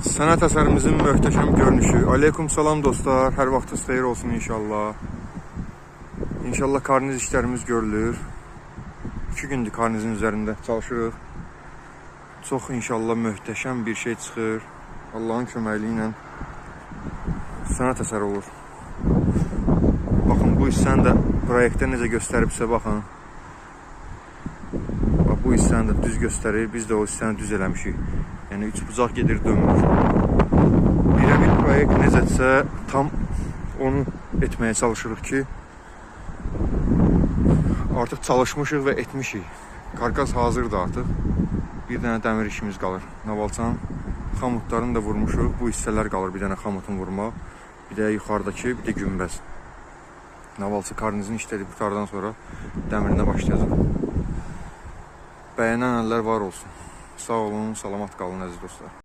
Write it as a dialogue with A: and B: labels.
A: Sənət əsərimizin möhtəşəm görünüşü. Aleyküm salam dostlar, hər vaxtınız xeyir olsun inşallah. İnşallah karniz işlərimiz görülür. 2 gündür karnizin üzərində çalışırıq. Çox inşallah möhtəşəm bir şey çıxır. Allahın köməkliyi ilə sənət əsəri olur. Baxın, bu hissəni də proyektdə necə göstəribsə, baxın. Bu hissəni də düz göstərir, biz də o hissəni düz eləmişik. Yəni 3 bucaq gedir, dönmür. Birə-bir proyekt necədirsə, tam onu etməyə çalışırıq ki, artıq çalışmışıq və etmişik. Karkas hazırdır artıq. Bir dənə dəmir işimiz qalır. Navalçanın xamutlarını da vurmuşuq. Bu hissələr qalır, bir dənə xamutun vurmaq. Bir də yuxarıdakı, bir də günbəz. Navalçı karnizin işlədiyi qutardan sonra dəmirinə başlayacaq. Bəyənənlər var olsun. Sağ olun, salamat qalın əziz dostlar.